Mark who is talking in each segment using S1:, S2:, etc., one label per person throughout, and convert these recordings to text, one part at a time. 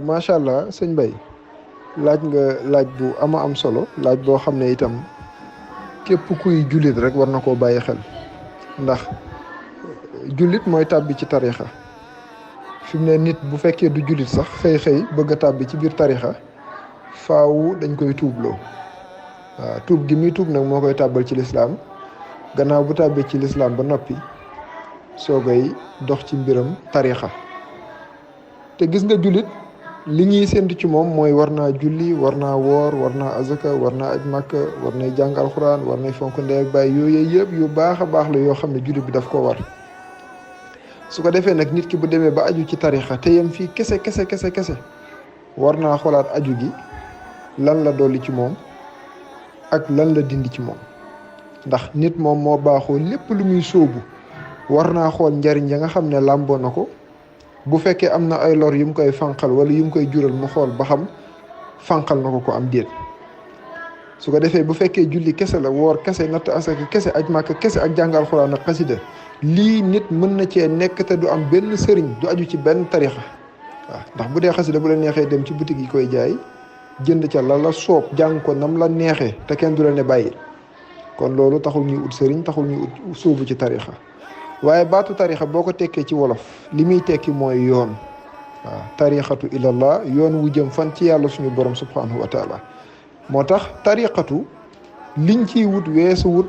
S1: macha allah sëñ Bay laaj nga laaj bu am solo laaj boo xam ne itam képp kuy jullit rek war na koo bàyyi xel ndax jullit mooy tàbbi ci tarixa fi mu ne nit bu fekkee du jullit sax xëy bëgg a tàbbi ci biir tarixa faaw dañ koy tuubloo waaw tuub gi muy tuub nag moo koy tàbbal ci lislaam gannaaw bu tàbbee ci lislaam ba noppi soogay dox ci mbiram tarixa te gis nga jullit li ñuy séntu ci moom mooy war naa julli war naa woor war naa azaka war naa aj màkka war nay jàng alxuraan war nay fonk ndey ak baay yooyu yëpp yu baax a baax la yoo xam ne jullit bi daf ko war su ko defee nag nit ki bu demee ba aju ci tarixa te yem fii kese war naa xoolaat aju gi lan la dolli ci moom ak lan la dindi ci moom ndax nit moom moo baaxoo lépp lu muy sóobu war naa xool njariñ ya nga xam ne làmboo na ko bu fekkee am na ay lor yu mu koy fanqal wala yu mu koy jural mu xool ba xam fanqal na ko am déet su ko defee bu fekkee julli kese la woor kese natt asaka kese aj màkka kese ak jàngal xuraan ak xasida lii nit mën na cee nekk te du am benn sëriñ du aju ci benn tarixa waaw ndax bu dee xasida bu la neexee dem ci boutique yi koy jaay jënd ca la soob jàng ko nam la neexee te kenn du la ne bàyyi kon loolu taxul ñuy ut sëriñ taxul ñuy ut sóobu ci tarixa waaye baatu tarixa boo ko tekkee ci wolof li muy tekki mooy yoon waaw tarixatu ilallah yoon wu jëm fan ci yàlla suñu borom subhanahu wa taala moo tax tariqatu liñ ciy wut weesu wut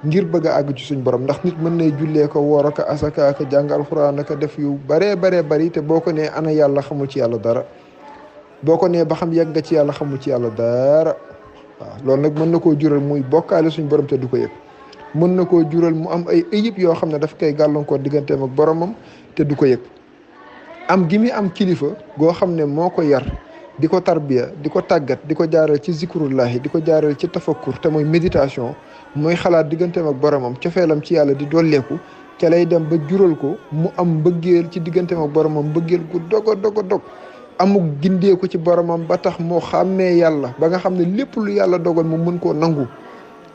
S1: ngir bëgg a àgg ci suñu borom ndax nit mën nay jullee ko woor aka asaka aka jàng alxuraan aka def yu baree bari te boo ko nee ana yàlla xamul ci yàlla dara boo ko nee ba xam yegg nga ci yàlla xamul ci yàlla dara waaw loolu nag mën na koo jural muy bokkaale suñu borom te du ko yëg mën na koo jural mu am ay ayib yoo xam ne daf koy gàllankoor digganteem ak boromam te du ko yëg am gi muy am kilifa goo xam ne moo ko yar di ko tarbiya di ko tàggat di ko jaaral ci zikrullahi di ko jaaral ci tafakkur te mooy méditation mooy xalaat digganteem ak boromam cofeelam ci yàlla di dolleeku ca lay dem ba jural ko mu am mbëggeel ci digganteem ak boromam mbëggeel gu dog amuk gindeeku ci boromam ba tax moo xàmmee yàlla ba nga xam ne lépp lu yàlla dogal mu mën koo nangu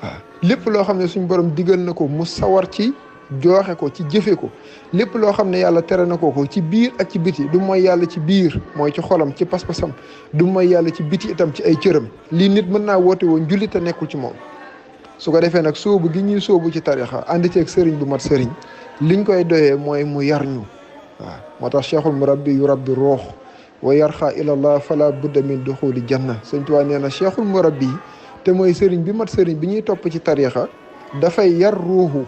S1: waaw lépp loo xam ne suñ borom digal na ko mu sawar ci jooxe ko ci jëfe ko lépp loo xam ne yàlla tere na ko ci biir ak ci biti du mooy yàlla ci biir mooy ci xolam ci pas-pasam du mooy yàlla ci biti itam ci ay cëram lii nit mën naa woote woon jullit a nekkul ci moom su ko defee nag sóobu gi ñuy sóobu ci tarixa ànd ceeg sëriñ bu mat sëriñ liñ koy doyee mooy mu yar ñu waaw moo tax cheikhul murabbi yu rabbi roox wa yarxa ilallah fala budda min duxuli janna sëñ Tuubaa nee na cheikhul murabbi te mooy sëriñ bi mat sëriñ bi ñuy topp ci tarixa dafay yar ruuxu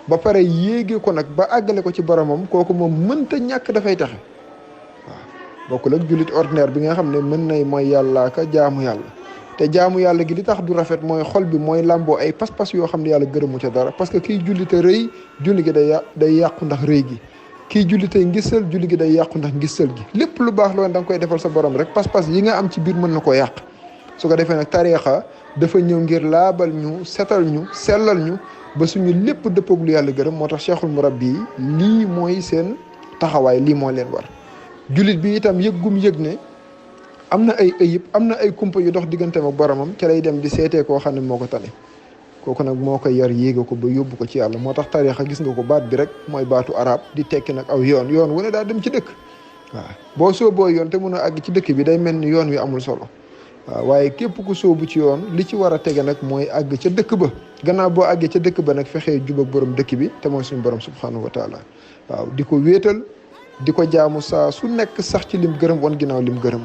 S1: ba pare yéege ko nag ba àggale ko ci boromam kooku moom mënta ñàkk dafay taxe waaw bokkul ak jullit ordinaire bi nga xam ne mën nay mooy yàllaa ka jaamu yàlla te jaamu yàlla gi li tax du rafet mooy xol bi mooy làmboo ay pas-pas yoo xam ne yàlla gërëmu ca dara parce que kiy julli te rëy julli gi day yàqu ndax rëy gi kii julli tey ngisal julli gi day yàqu ndax ngisal gi lépp lu baax loolu da nga koy defal sa borom rek pas-pas yi nga am ci biir mën na koo yàq su ko defee nag tariixa dafa ñëw ngir laabal ñu setal ñu sellal ñu ba suñu lépp dëppoog lu yàlla gërëm moo tax cheikhul murabbi lii mooy seen taxawaay lii moo leen war jullit bi itam yëggum yëg ne am na ay ayib am na ay kumpa yu dox digganteem ak boromam ca lay dem di seetee koo xam ne moo ko tane kooku nag moo koy yar yéega ko ba yóbbu ko ci yàlla moo tax tariixa gis nga ko baat bi rek mooy baatu arab di tekki nag aw yoon wu ne daa dem ci dëkk waaw boo sooboo yoon te mun a àgg ci dëkk bi day mel ni yoon wi amul solo waaw waaye képp ku sóobu ci yoon li ci war a tege nag mooy àgg ca dëkk ba gannaaw boo àggee ca dëkk ba nag fexee jub ak borom dëkk bi te mooy suñu borom subhanahu wa taala waaw di ko wéetal di ko jaamu saa su nekk sax ci lim gërëm wan ginnaaw lim gërëm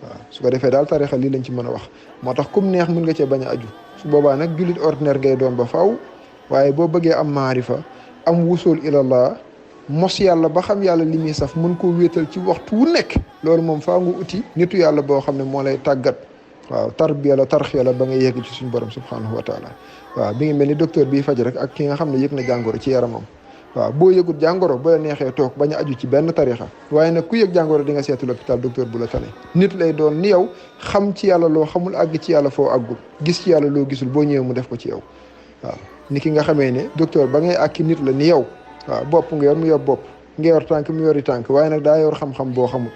S1: waaw su ko defee daal tariixa lii lañ ci mën a wax moo tax kum neex mën nga cee bañ a aju su boobaa nag jullit ordinaire ngay doon ba faw waaye boo bëggee am maarifa am wusul ilallah mos yàlla ba xam yàlla li muy saf mën koo wéetal ci waxtu wu nekk loolu moom faa nga uti nitu yàlla boo xam ne moo lay tàggat waaw tarbiya la tarxiya la ba nga yegg ci suñu borom subhanahu wa taala waaw bi ngi mel ni docteur bii faj rek ak ki nga xam ne yëg na jàngoro ci yaramam waaw boo yëgut jàngoro ba la neexee toog bañ a aju ci benn tariixa waaye nag ku yëg jàngoro di nga seetu l'hôpital docteur bu la tane nit lay doon ni yow xam ci yàlla loo xamul àgg ci yàlla foo àggul gis ci yàlla loo gisul boo ñëwee mu def ko ci yow waaw ni ki nga xamee ne docteur ba ngay àkki nit la ni yow waaw bopp nga yor mu yor bopp nga yor tànk mu yori tànk waaye nag daa yor xam-xam boo xamul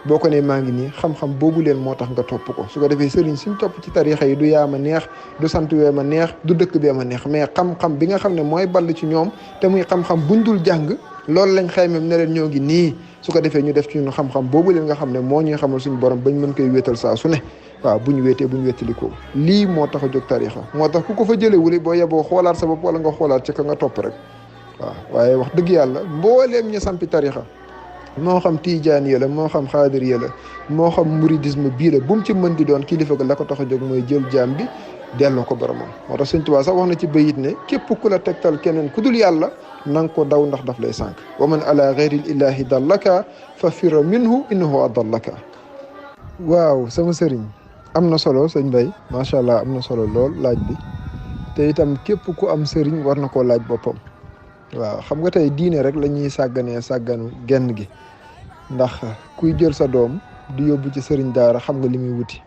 S1: boo ko ne maa ngi nii xam-xam boobu leen moo tax nga topp ko. su ko defee sëriñ suñ topp ci tarixa yi du yaa ma neex du sant wee ma neex du dëkk bee ma neex, mais xam-xam bi nga xam ne mooy ball ci ñoom te muy xam-xam buñ dul jàng loolu lañ xaymem ne leen ñoo ngi nii. su ko defee ñu def ci ñun xam-xam boobu leen nga xam ne moo ñuy xamal suñu borom bañ mën koy wéetal saa su ne. waaw bu ñu wéetee bu ñu wéttalikoo lii moo tax a jóg tarixa, moo tax ku ko fa jële wuli boo yeboo xoolaat sa bopp wala nga xoolaat ci ka nga topp rek. waaw waaye wax dëgg yàlla mbooleem ñu sampi tarixa moo xam tiijaan yi la moo xam xaadir yi la moo xam mouridisme bii la bu mu ci mën di doon kilifa ga la ko tax a jóg mooy jël jaam bi delloo ko boromam. moo tax Sëñ Tuubaa sax wax na ci bayit ne képp ku la tegtal keneen ku dul yàlla na nga ko daw ndax daf lay sànq. wa man ala ghayril ilahi dallaka fa firra minhu innahu adallaka. waaw sama sëriñ am na solo sëñ Bay macha allah am na solo lool laaj bi te itam képp ku am sëriñ war na koo laaj boppam. waaw xam nga tey diine rek la ñuy sàgganee sàgganu genn gi ndax kuy jël sa doom di yóbbu ci sëriñ daara xam nga li muy wuti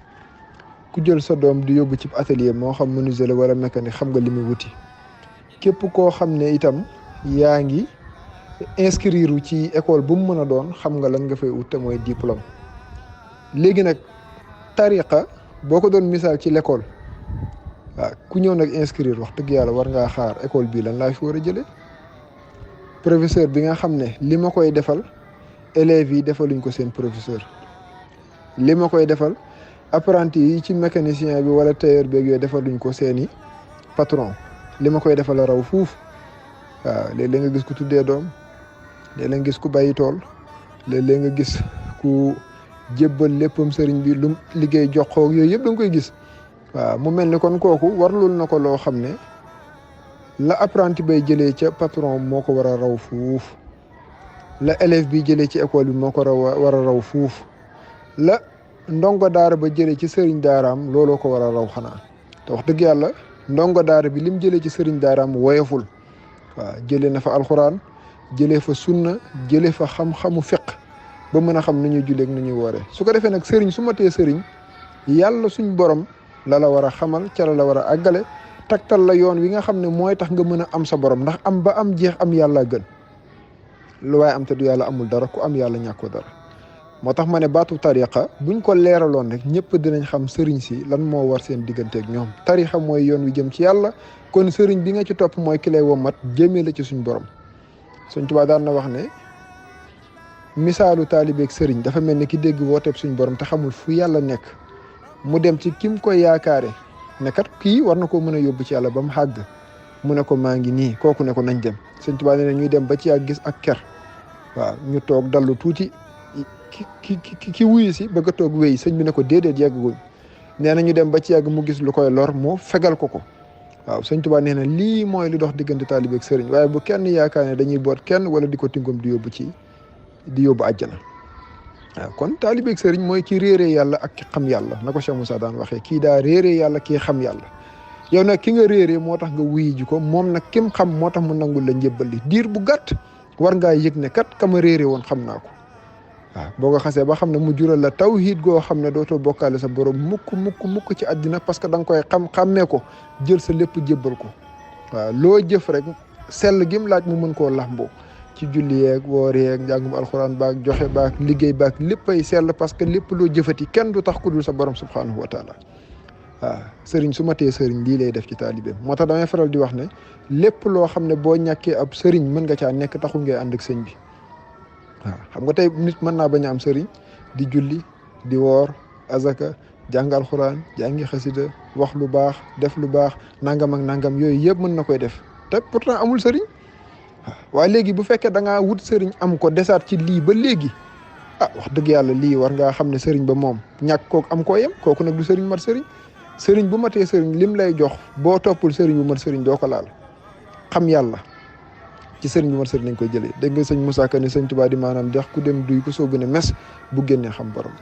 S1: ku jël sa doom di yóbbu ci atelier moo xam menuisier la wala mécanique xam nga li muy wuti képp koo xam ne itam yaa ngi inscrire ci école bu mu mën a doon xam nga lan nga fay ut te mooy diplôme. léegi nag tariqa boo ko doon misaal ci l'école waaw ku ñëw nag inscrire wax dëgg yàlla war ngaa xaar école bii lan laa fi war a jëlee. professeur bi nga xam ne li ma koy defal élèves yi defaluñ ko seen professeur li ma koy defal apprenti yi ci mécanicien bi wala tailleur beeg yooyu defaluñ ko seeni patron li ma koy defal raw fuuf. waaw léeg-léeg nga gis ku tuddee doom léeg-léeg nga gis ku bàyyi tool léeg-léeg nga gis ku jébbal léppam sëriñ bi lu liggéey jox ko yooyu yëpp da nga koy gis. waaw mu mel ni kon kooku warlul na ko loo xam ne la apprenti bay jëlee ca patron moo ko war a raw fuuf la élève bi jëlee ci école bi moo ko war a raw fuuf la ndongo daara ba jëlee ci sëriñ daaraam looloo ko war a raw xanaa. te wax dëgg yàlla ndongo daara bi lim jëlee ci sëriñ daaraam woyeful. waaw jëlee na fa alxuraan jëlee fa sunna jëlee fa xam-xamu fiq ba mën a xam nu ñuy julleeg nu ñuy wooree. su ko defee nag sëriñ su matee sëriñ yàlla suñ borom la war a xamal ca la war a àggale taktal la yoon wi nga xam ne mooy tax nga mën a am sa borom ndax am ba am jeex am yàlla gën lu waaye am te du yàlla amul dara ku am yàlla ñàkkoo dara. moo tax ma ne baatu tariqa buñ ko leeraloon rek ñëpp dinañ xam sëriñ si lan moo war seen digganteeg ñoom. tariqa mooy yoon wi jëm ci yàlla kon sëriñ bi nga ci topp mooy ki lay womat jëmee la ci suñ borom. Sëñ Tuubaa daan na wax ne misaalu taalibeeg sëriñ dafa mel ni ki dégg wooteeb suñ borom te xamul fu yàlla nekk mu dem ci kim koy yaakaare ne kat kii war na koo mën a yóbbu ci yàlla ba mu xàgg mu ne ko maa ngi nii kooku ne ko nañ dem. Sëñ Tuubaa nee na ñuy dem ba ci yàgg gis ak ker waaw ñu toog dallu tuuti ki wuyu si bëgg a toog wéy sëñ bi ne ko déedéet yàgguñ nee na ñu dem ba ci yàgg mu gis lu koy lor mu fegal ko. waaw Sëñ Tuubaa nee na lii mooy li dox diggante taalibe ak sëriñ waaye bu kenn yaakaar ne dañuy boot kenn wala di ko tingom di yóbbu àjjana. waaw kon taalibe ak sëriñ mooy ki réeree yàlla ak ki xam yàlla na ko Cheikh Moussa daan waxee kii daa réeree yàlla kii xam yàlla. yow nag ki nga réeree moo tax nga wuyi ji ko moom nag kim xam moo tax mu nangul la njëbbal li diir bu gàtt war ngaa yëg ne kat ka ma réeree woon xam naa ko. waaw boo ko xasee ba xam ne mu jural la tawhiid goo xam ne dootoo bokkaale sa borom mukk ci àddina parce que da nga koy xàmmee ko jël sa lépp jébbal ko. waaw loo jëf rek sell gim laaj mu mën koo làmboo ci julli yeeg woor yeeg njàngum alxuraan baak joxe baak liggéey baak léppay sell parce que lépp loo jëfati kenn du tax ku dul sa borom subhanahu wa taala. waaw sëriñ su matee sëriñ lii lay def ci taalibeem moo tax damay faral di wax ne lépp loo xam ne boo ñàkkee ab sëriñ mën nga caa nekk taxul ngay ànd ak sëñ bi. waaw xam nga tey nit mën naa bañ a am sëriñ di julli di woor azaka jàng alxuraan jàngi xasida wax lu baax def lu baax nangam ak nangam yooyu yëpp mën na koy def te pourtant amul sëriñ. waaw waaye léegi bu fekkee da ngaa wut sëriñ am ko desaat ci lii ba léegi wax dëgg yàlla lii war ngaa xam ne sëriñ ba moom ñàkk kook am koo yem kooku nag du sëriñ mat sëriñ. sëriñ bu matee sëriñ lim lay jox boo toppul sëriñ bu mat sëriñ doo ko laal xam yàlla ci sëriñ bu mat sëriñ lañ koy jëlee dégg nga sëñ Moussa Ka ne sëñ Tuubaa di maanaam dex ku dem duy ko soo gën a mes bu génnee xam borom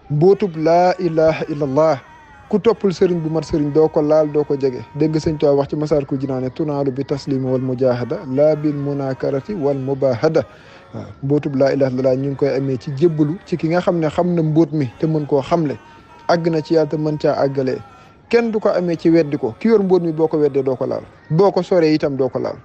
S1: mbootub laa ilaha illallah ku toppul sëriñ bu mat sëriñ doo ko laal doo ko jege dégg nga sëñ Tuubaa wax ci masaar ku jinaane tunaalu bi taslimi wal mujahada laa bil munakarati wal mubahada waaw mbootub laa ilaha illallah ñu ngi koy amee ci jébbalu ci ki nga xam ne xam na mbóot mi te mën koo xamle àgg na ci yàlla te mën caa àggalee kenn du ko amee ci weddi ko ki yor mbóot mi boo ko weddee doo ko laal boo ko soree itam doo ko laal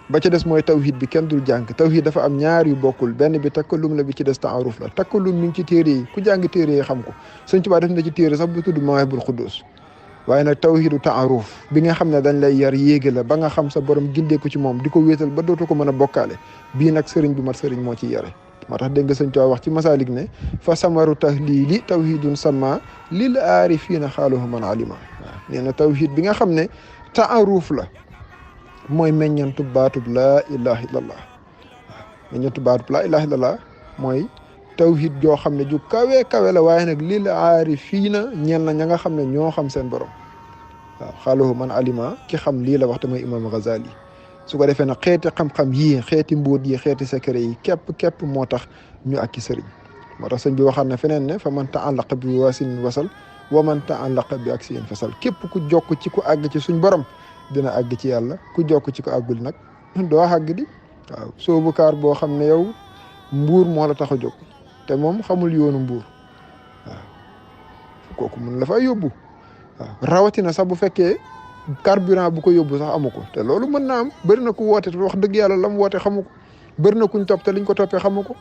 S1: ba ci des mooy tawhid bi kenn dul jàng tawhid dafa am ñaar yu bokkul benn bi takkalum la bi ci des taaruf la takkalum mi ngi ci téere yi ku jàng téere yi xam ko Sëñ Tuubaa def na ci téere sax bu tudd Mawaahibul Quddus waaye nag tawhidu taaruf bi nga xam ne dañ lay yar yéege la ba nga xam sa borom gindeeku ci moom di ko wéetal ba dootu ko mën a bokkaale bii nag sëriñ bu mat sëriñ moo ci yare moo tax dégg nga Sëñ Tuubaa wax ci masaalik ne fa samaru tahlili tawhidun sama lil aarifiina xaaluhu man alima waaw nee na tawhid bi nga xam ne taaruf la mooy meññantu baatub laa ilaha illallah waaw meññantu baatub laa ilaha illallah mooy tawhid joo xam ne ju kawe kawe la waaye nag lil aarifiina ñeel na ña nga xam ne ñoo xam seen borom waaw xaaluhu man alima ki xam lii la wax te mooy imam Ghazali su ko defee nag xeeti xam-xam yii xeeti mbóot yi xeeti secret yi képp moo tax ñu ak ki sëriñ moo tax sëñ bi waxaat na feneen ne fa man ta'allaqa bi wasilin wasal wa man ta'allaqa bi aksiyin fasal képp ku jokk ci ku àgg ci suñ borom dina àgg ci yàlla ku jokk ci ko àggul nag doo àgg di waaw soobu kaar boo xam ne yow mbuur moo la tax a jóg te moom xamul yoonu mbuur waaw kooku mun la fa yóbbu waaw rawatina sax bu fekkee carburant bu ko yóbbu sax amu ko te loolu mën naa am bëri na ku woote te wax dëgg yàlla la mu woote xamu ko bëri na kuñ topp te liñ ko toppee xamu ko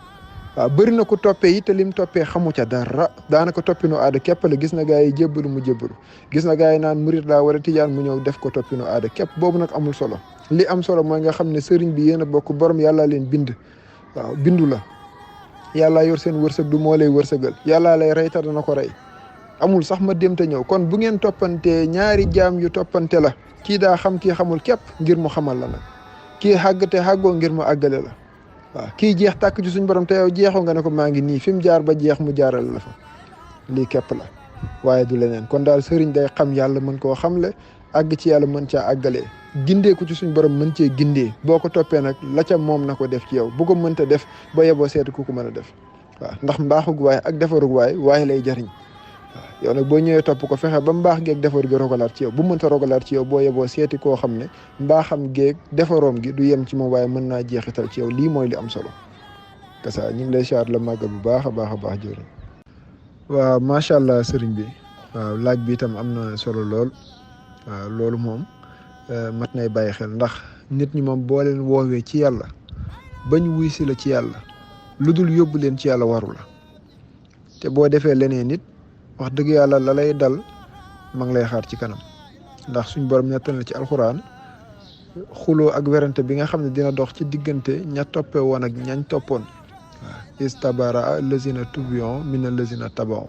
S1: waaw bëri na ku toppee yi te lim toppee xamu ca dara daanaka toppinu aada képp la gis na gaa yi jébbalu mu jébbalu gis na gaa yi naan murit laa wala tijaan mu ñëw def ko toppinu aada képp boobu nag amul solo li am solo mooy nga xam ne sëriñ bi yéen a bokk borom yàllaa leen bind waaw bindu la yàllaa yor seen wërsëg du moo lay wërsëgal yàllaa lay rey te dana ko rey amul sax ma dem te ñëw kon bu ngeen toppantee ñaari jaam yu toppante la kii daa xam kii xamul képp ngir mu xamal la nag kii xàgg te xàggoo ngir mu àggale la waaw kii jeex tàkk ci suñ borom te yow jeexoo nga ne ko maa ngi nii fi mu jaar ba jeex mu jaarale la fa lii képp la waaye du leneen kon daal sëriñ day xam yàlla mën koo xamle àgg ci yàlla mën caa àggalee gindee ko ci suñ borom mën cee gindee boo ko toppee nag la ca moom na ko def ci yow bu ko mënta def ba yeboo seeti ku ko mën a def waaw ndax mbaaxug waay ak defarug waay lay jariñ waaw yow nag boo ñëwee topp ko fexe ba mbaax geeg defar gi rogalaat ci yow bu mënta rogalaat ci yow boo yeboo seeti koo xam ne mbaaxam geeg defaroom gi du yem ci moom waaye mën naa jeexital ci yow lii mooy li am solo kasa ñu ngi lay siyaar la màggal bu baax a baax jërëjëf waaw macha allah sëriñ bi waaw laaj bi itam am na solo lool waaw loolu moom mat nay bàyyi xel ndax nit ñi moom boo leen woowee ci yàlla bañ wuy si la ci yàlla lu dul yóbbu leen ci yàlla waru la te boo defee leneen nit wax dëgg yàlla la lay dal ma ngi lay xaar ci kanam ndax suñ borom ñettal na ci alxuraan xuloo ak werante bi nga xam ne dina dox ci diggante ña toppee woon ak ñañ toppoon waaw istabara allazina tubion min allazina tabaon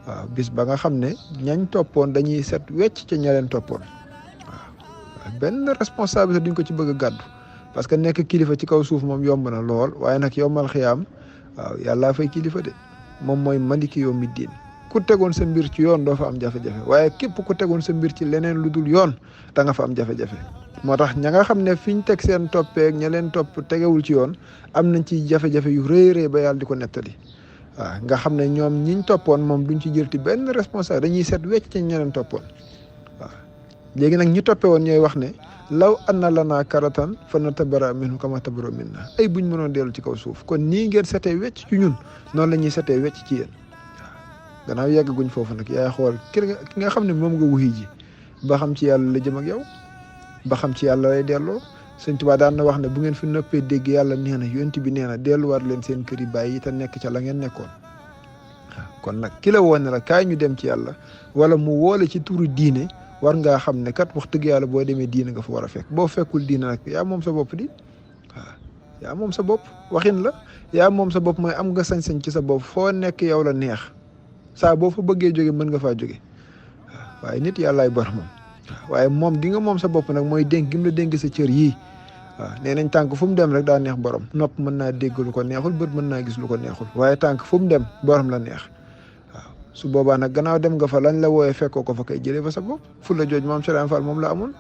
S1: waaw bis ba nga xam ne ñañ toppoon dañuy set wecc ca ña leen toppoon waaw benn responsabilité duñ ko ci bëgg a gàddu parce que nekk kilifa ci kaw suuf moom yomb na lool waaye nag yombal xiyaam waaw yàllaa fay kilifa de moom mooy maliki yawmi diin ku tegoon sa mbir ci yoon doo fa am jafe-jafe waaye képp ku tegoon sa mbir ci leneen lu dul yoon da nga fa am jafe-jafe moo tax ña nga xam ne fiñ teg seen toppeeg ña leen topp tegewul ci yoon am nañ ci jafe-jafe yu rëy ba yàlla di ko nettali waaw nga xam ne ñoom ñiñ toppoon moom duñ ci jëlti benn responsable dañuy set wecc ci ña leen toppoon waaw léegi nag ñi toppe woon ñooy wax ne law anna lanaa karatan fa natabara minhu kama tabaru minna ay buñ mënoon dellu ci kaw suuf kon nii ngeen setee wecc ci ñun noonu la ñuy setee wecc ci yéen gannaaw yeggaguñ foofu nag yaay xool ki nga xam ne moom nga wuy ji ba xam ci yàlla la jëm ak yow ba xam ci yàlla lay delloo Sëñ Tuubaa daan na wax ne bu ngeen fi noppee dégg yàlla nee na yonent bi nee na delluwaat leen seen kër yi bàyyi te nekk ca la ngeen nekkoon waaw kon nag ki la woon ne la kaay ñu dem ci yàlla wala mu woole ci turu diine war ngaa xam ne kat wax dëgg yàlla boo demee diine nga fa war a fekk boo fekkul diine nag yaa moom sa bopp di waaw yaa moom sa bopp waxin la yaa moom sa bopp mooy am nga sañ-sañ ci sa bopp foo nekk yow la neex saa boo fa bëggee jóge mën nga faa jóge waaw waaye nit yàllaay boromam waaye moom gi nga moom sa bopp nag mooy dénk gi mu la dénk sa cër yii waaw nee nañ tànk fu mu dem rek daa neex borom nopp mën naa dégg lu ko neexul bët mën naa gis lu ko neexul waaye tànk fu mu dem borom la neex waaw su boobaa nag gannaaw dem nga fa lañ la wooyee fekkoo ko fa kay jëlee fa sa bopp fu la jooj maam Serigne Fall moom la amoon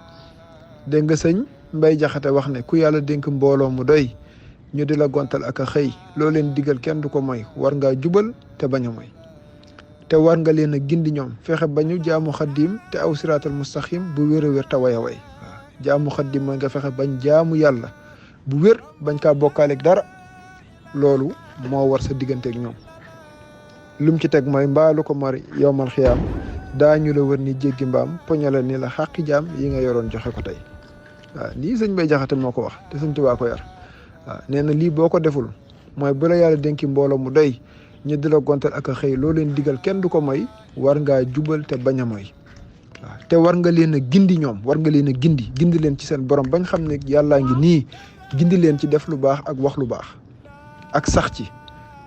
S1: dégg nga sëñ Mbay Jaxate wax ne ku yàlla dénk mbooloo mu doy ñu di la gontal ak a xëy loo leen digal kenn du ko moy war ngaa jubal te bañ a moy te war nga leen a gindi ñoom fexe ba ñu jaamu xaddim te aw siraatal mustaqim bu wér a wér te way a way waaw jaamu xaddim mooy nga fexe bañ jaamu yàlla bu wér bañ kaa bokkaaleeg dara loolu moo war sa digganteeg ñoom lum ci teg mooy mbaalu ko mari yowmal xiyaam daañu la wër ni jéggi mbaam poñale ni la xàqi jaam yi nga yoroon joxe ko tey waaw lii sëñ Bay Jaxate moo ko wax te sëñ Tuubaa ko yar waaw nee na lii boo ko deful mooy bu la yàlla dénki mbooloo mu doy ñu di la gontal ak a xëy loo leen digal kenn du ko moy war ngaa jubal te bañ a moy waaw te war nga leen a gindi ñoom war nga leen a gindi leen ci seen borom bañ xam ne yàllaa ngi nii gindi leen ci def lu baax ak wax lu baax ak sax ci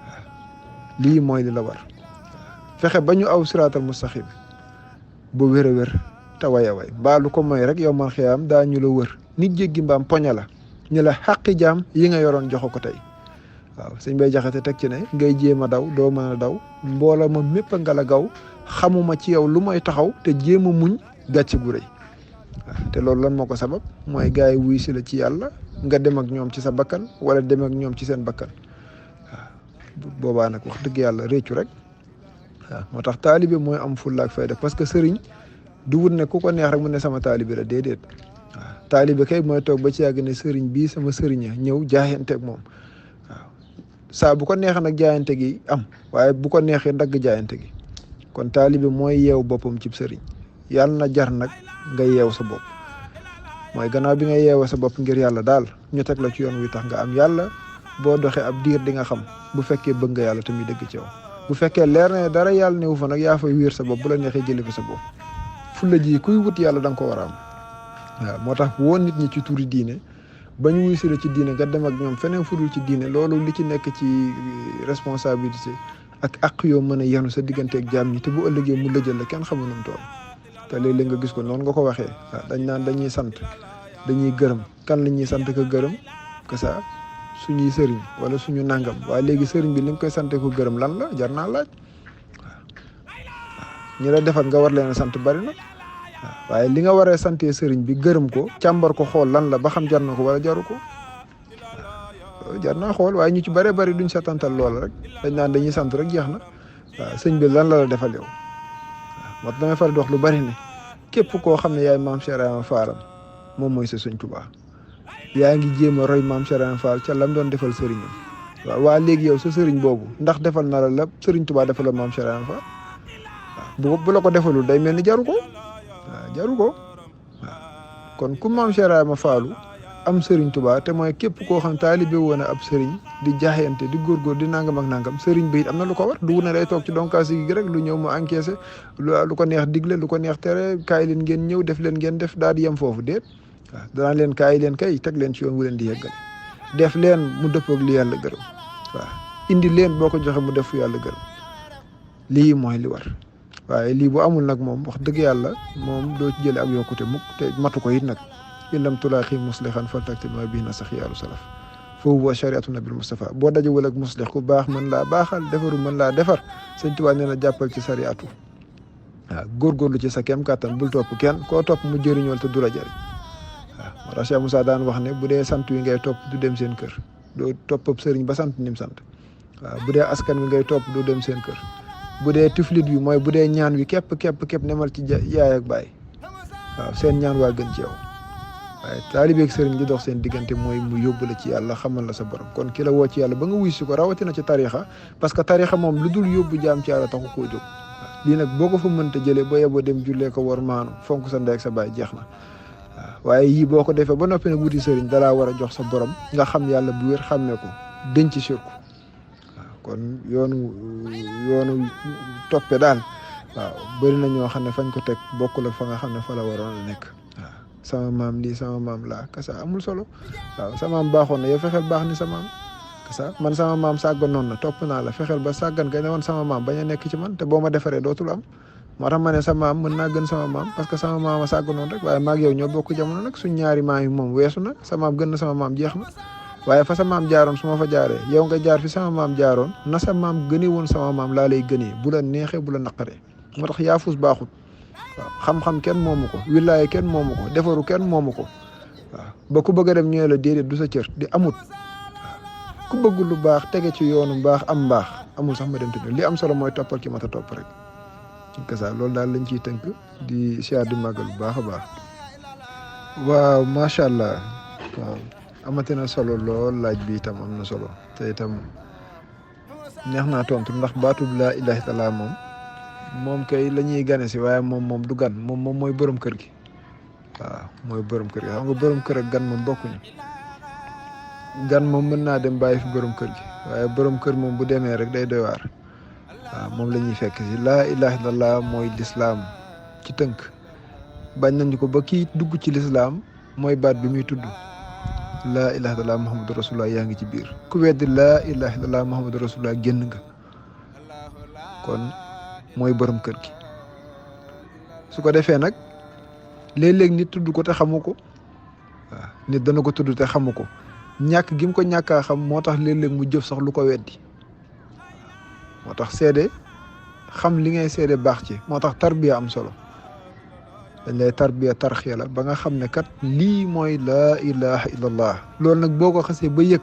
S1: waaw lii mooy li la war fexe ba ñu aw siraatal mustaqim bu wér a wér te way a way mbaa lu ko moy rek yow man xiyaam daa ñu la wër nit jéggi mbaam poña la ñu la xàqi jaam yi nga yoroon joxo ko tey waaw sëñ Bay Jaxate teg ci ne ngay jéem a daw doo mën a daw mboola ma mépp a nga la gaw xamuma ci yow lu mooy taxaw te jéem a muñ gàcce gu rëy waaw te loolu lan moo ko sabab mooy gars yi wuy si la ci yàlla nga dem ak ñoom ci sa bakkan wala dem ak ñoom ci seen bakkan waaw boobaa nag wax dëgg yàlla réccu rek waaw moo tax taalibe mooy am fulla ak fayda parce que sëriñ du wut ne ku ko neex rek mu ne sama taalibe la déedéet waaw taalibe kay mooy toog ba ci yàgg ne sëriñ bii sama sëriñ ñëw jaayante ak moom waaw saa bu ko neexee nag jaayante gi am waaye bu ko neexee ndagg jaayante gi kon taalibe mooy yeew boppam cib sëriñ yàlla na jar nag nga yeew sa bopp mooy gannaaw bi nga yeewoo sa bopp ngir yàlla daal ñu teg la ci yoon wi tax nga am yàlla boo doxee ab diir di nga xam bu fekkee bëgg nga yàlla tamit dëgg ci yow bu fekkee leer na dara yàlla newu fa nag yaa fay wéer sa bopp bu la neexee jëlee fa sa bopp fulla ji kuy wut yàlla da nga ko war a am waaw moo tax woo nit ñi ci turi diine ba ñu wuy si la ci diine nga dem ak ñoom feneen fudul ci diine loolu li ci nekk ci responsabilité ak àq yoo mën a yenu sa digganteeg jaam ñi te bu ëllëgee mu lëjal la kenn xamul nu mu toll te léeg-léeg nga gis ko noonu nga ko waxee waaw dañ naan dañuy sant dañuy gërëm kan la ñuy sant ko gërëm que ça suñuy sëriñ wala suñu nangam waaye léegi sëriñ bi li nga koy sante ko gërëm lan la jar naa laaj waaw ñi la defal nga war leen a sant bari na waaw waaye li nga waree sante sëriñ bi gërëm ko càmbar ko xool lan la ba xam jar na ko wala jaru ko waaw jar naa xool waaye ñu ci bëree bëri duñ setantal loola rek dañ naan dañuy sant rek jeex na waaw sëñ bi lan la defal yow waaw moo tax damay faral di wax lu bari ne képp koo xam ne yaay maam Cheikh Ibrahima Fall moom mooy sa sëñ Tuubaa yaa ngi jéem a roy maam Cheikh Ibrahima Fall ca lam doon defal sëriñam waaw waa léegi yow sa sëriñ boobu ndax defal na la sëriñ Tuubaa defal la maam Cheikh Ibrahima Fall waaw bu la ko defalul day mel ni jaru ko waaw jaru ko waaw kon ku maam Cheikh Ibrahima Fallu am sëriñ Tuubaa te mooy képp koo xam taalibe woon ab sëriñ di jaayante di góorgóor di nangam ak nangam sëriñ bi it am na lu ko war du ne day toog ci donkaasi gi rek lu ñëw mu encaissé lu ko neex digle lu ko neex tere kaay leen ngeen ñëw def leen ngeen def daal di yem foofu déet waaw danaa leen kaay leen kay teg leen ci yoon wu leen di yeggale def leen mu dëppoog li yàlla gërëm waaw indi leen boo ko joxe mu def fu yàlla gërëm lii mooy li war waaye lii bu amul nag moom wax dëgg yàlla moom doo ci jële ak yokkute mukk te matu ko it nag in lam tulaaxi muslihan faltaktab ma bihi nasax yaalu salaf foofu wa shariatu nabil Mustafa boo dajewul ak muslix ku baax mën laa baaxal defaru mën laa defar sëñ Tuubaa nee na jàppal ci sariatu waaw góorgóorlu ci sa kem kàttan bul topp kenn koo topp mu jëriñool te du la jëriñ waaw moo tax Cheikh Moussa daan wax ne bu dee sant wi ngay topp du dem seen kër doo topp sëriñ ba sant nim sant waaw bu dee askan wi ngay topp du dem seen kër bu dee tiflit wi mooy bu dee ñaan wi képp nemal ci yaay ak baay waaw seen ñaan waa gën ci yow waaye taalibeeg sëriñ li dox seen diggante mooy mu yóbbu la ci yàlla xamal la sa borom kon ki la woo ci yàlla ba nga wuy si ko rawatina ci tarixa parce que tarixa moom lu dul yóbbu jaam ci yàlla taxu koo jóg lii nag boo ko fa mënta jëlee ba yeboo dem jullee ko war maanu fonk sa ndey ak sa baay jeex na waaw waaye yii boo ko defee ba noppi nag wuti sëriñ dalaa war a jox sa borom nga xam yàlla bu wér xàmmee ko denc sirku waaw kon yoonu toppe daal waaw bëri na ñoo xam ne fañ ko teg bokkul ak fa nga xam ne fa la waroon a nekk sama maam lii sama maam laa kasa amul solo waaw sama maam baaxoon na yow fexeel baax ni sa maam kasa man sama maam sàggan noonu na topp naa la fexeel ba sàggan ga ne woon sama maam bañ a nekk ci man te boo ma defaree dootul am moo tax ma ne sa maam mën naa gën sama maam parce que sama maam a sàggan noonu rek waaye maag yow ñoo bokk jamono nag suñ ñaari maam yi moom weesu na sa maam gën na sama maam jeex na waaye fa sa maam jaaroon su ma fa jaaree yow nga jaar fi sama maam jaaroon na sa maam gënee woon sama maam laa lay gënee bu la neexee bu la naqaree moo tax yaafus baaxut waaw xam-xam kenn moomu ko wilaaya kenn moomu ko defaru kenn moomu ko waaw ba ku bëgg a dem ñëwee la déedéet du sa cër di amut waaw ku bëgg lu baax tege ci yoonu mbaax am mbaax amul sax ma dem te li am solo mooy toppal ci mata topp rek kasa loolu daal lañ ciy tënk di siyaar di màggal bu baax a baax waaw macha allah waaw amati na solo lool laaj bi itam am na solo te itam neex naa tontu ndax baatub laa ilaaha illallaah moom kay la ñuy gane si waaye moom du gan moom mooy borom kër gi waaw mooy borom kër gi. xam nga borom kër ak gan moom bokkuñu. gan moom mën naa dem bàyyi fi borom kër gi waaye borom kër moom bu demee rek day doy waar. waaw moom la ñuy fekk si laa ilaha illallah mooy lislaam ci tënk. bañ nañu ko ba kii dugg ci lislaam mooy baat bi muy tudd laa ilaha illallah muhammadu rasulullah yaa ngi ci biir ku weddi laa ilaha illallah muhammadu rasulullah génn nga. kon mooy borom kër gi. su ko defee nag léeg-léeg nit tudd ko te xamu ko waaw nit dana ko tudd te xamu ko ñàkk gi mu ko ñàkkaa xam moo tax léeg-léeg mu jëf sax lu ko weddi. moo tax seede xam li ngay seede baax ci moo tax tarbiya am solo dañ lay tarbiya tarxiya la ba nga xam ne kat lii mooy laa ilaha illallah. loolu nag boo ko xasee ba yëg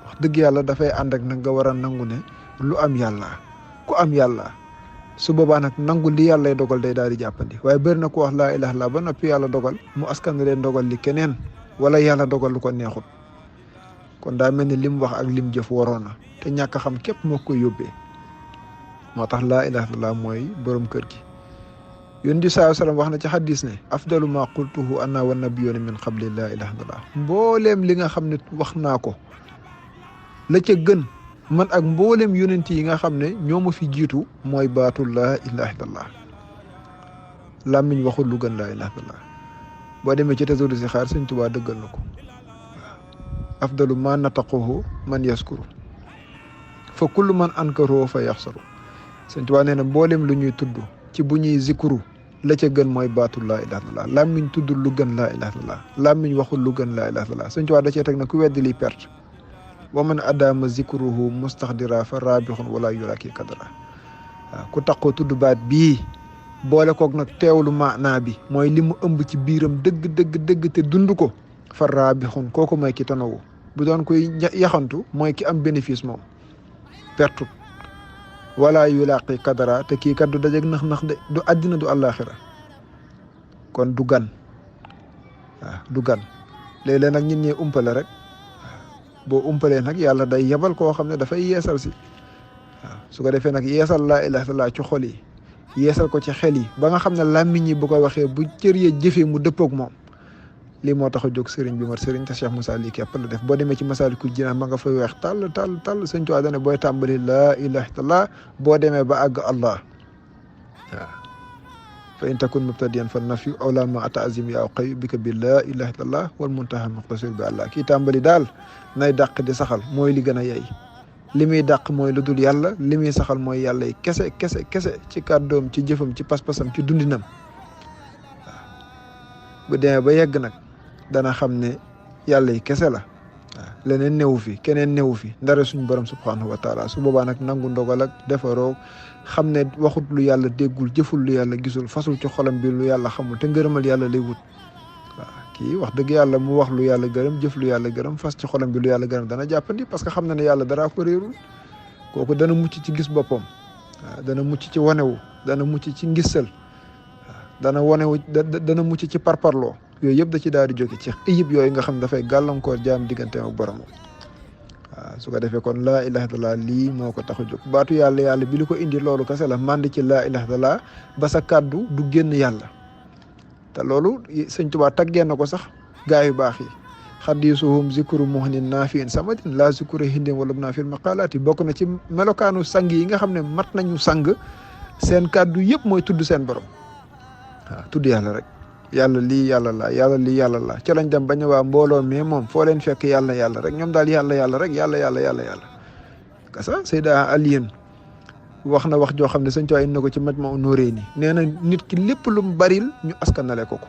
S1: wax dëgg yàlla dafay ànd ak nag nga war a nangu ne lu am yàlla ku am yàlla su boobaa nag nangu li yàlla dogal day daal di jàppandi. waaye bëri na ko wax laa ilaha illallah ba noppi yàlla dogal mu askan leen dogal li keneen wala yàlla dogal lu ko neexut. kon daa mel ni lim wax ak lim jëf waroon na te ñàkk a xam képp moo koy yóbbee. moo tax laa ilaha illallah mooy borom kër gi. yonent bi sallallahu alayhi wasallam wax na ci xadis ne afdalu ma qultuhu ana wa nabiyuna min qabli laa ilaha illallah. mbooleem li nga xam ne wax naa ko la ca gën man ak mbooleem yonent yi nga xam ne ñoo ma fi jiitu mooy baatu laa ilaha illallah. làmmiñ waxul lu gën laa ilaha illallah. boo demee ci Tazawudu Sixaar Sëñ Tuubaa dëggal na ko. afdalu ma nataqahu man yaskuru fa kullu man ankaruhu fa yaxsaru. Sëñ Tuubaa nee na mboolem lu ñuy tudd ci bu ñuy zikuru la ca gën mooy baatu laa ilaha illallah. làmmiñ tudd lu gën laa ilaha illallah. làmmiñ waxul lu gën laa ilaha illallah. Sëñ Tuubaa da cee teg na ku weddi li perte. wa man adama zikruhu mustaxdira fa rabixun wala yulaki kadra. waaw ku taxoo tudd baat bii boole koog nag teewlu maanaa bi mooy li mu ëmb ci biiram dëgg dëgg dëgg te dund ko fa rabixun kooku mooy ki tanawu. bu doon koy yaxantu mooy ki am bénéfice moom pertut wala yulaqi kadara te kii kat du dajeg nax-nax de du àddina du àllaaxira. kon du gan waaw du gan léeg-léeg nag ñit ñee umpale rek boo umpalee nag yàlla day yebal koo xam ne dafay yeesal si waaw su ko defee nag yeesal laa ilaha illallah ci xol yi yeesal ko ci xel yi ba nga xam ne làmmiñ yi bu ko waxee bu cër yee jëfee mu dëppoog moom. lii moo tax a jóg sëriñ bi mat sëriñ te Cheikh Moussa lii képp la def boo demee ci Masaalikul Jinaan ma nga fay weex tàll Sëñ Tuubaa dane booy tàmbali laa ilaha illallah boo demee ba àgg allah waaw fa in takun mubtadiyan fa nafyu awla ma ataazim yaa qayu bika bi laa ilaha illallah wal muntaha muqtasir bi allah. kii tàmbali daal nay dàq di saxal mooy li gën a yey li muy dàq mooy lu dul yàlla li muy saxal mooy yàlla yi kese kese kese ci kàddoom ci jëfam ci pas-pasam ci dundinam waaw bu demee ba yegg nag dana xam ne yàlla yi kese la waaw leneen newu fi keneen newu fi ndare suñ borom subhanahu wa taala. su boobaa nag nangu ndogal ak defaroo xam ne waxut lu yàlla déggul jëful lu yàlla gisul fasul ci xolam bi lu yàlla xamul te ngërëmal yàlla lay wut. waaw kii wax dëgg yàlla mu wax lu yàlla gërëm jëf lu yàlla gërëm fas ci xolam bi lu yàlla gërëm dana jàppandi parce que xam na ne yàlla daraa ko réerul. kooku dana mucc ci gis boppam waaw dana mucc ci wanewu dana mucc ci ngissal waaw dana wanewu dana mucc ci parparloo. yooyu yëpp da ci daal di jóge ci ayib yooyu nga xam ne dafay gàllankoor jaam digganteem ak borom waaw su ko defee kon laa ilaha illallah lii moo ko tax a jóg baatu yàlla bi li ko indi loolu kese la màndi ci laa ilaha illallah ba sa kàddu du génn yàlla. te loolu Sëñ Tuubaa taggee na ko sax gaa yu baax yi xaddiisuhum zikru muhnin naafiin samadin laa zikru hindin wala naafil maqalaati bokk na ci melokaanu sang yi nga xam ne mat nañu sang seen kàddu yëpp mooy tudd seen borom waaw tudd yàlla rek. yàlla lii yàlla la yàlla lii yàlla la ca lañ dem bañ waa mbooloo mais moom foo leen fekk yàlla rek ñoom daal yàlla rek yàlla kasa Seyda Aliyin wax na wax joo xam ne Sëñ Tuubaa indi na ko ci Majmahun Nurayni nee na nit ki lépp lu mu baril ñu askanale ko waaw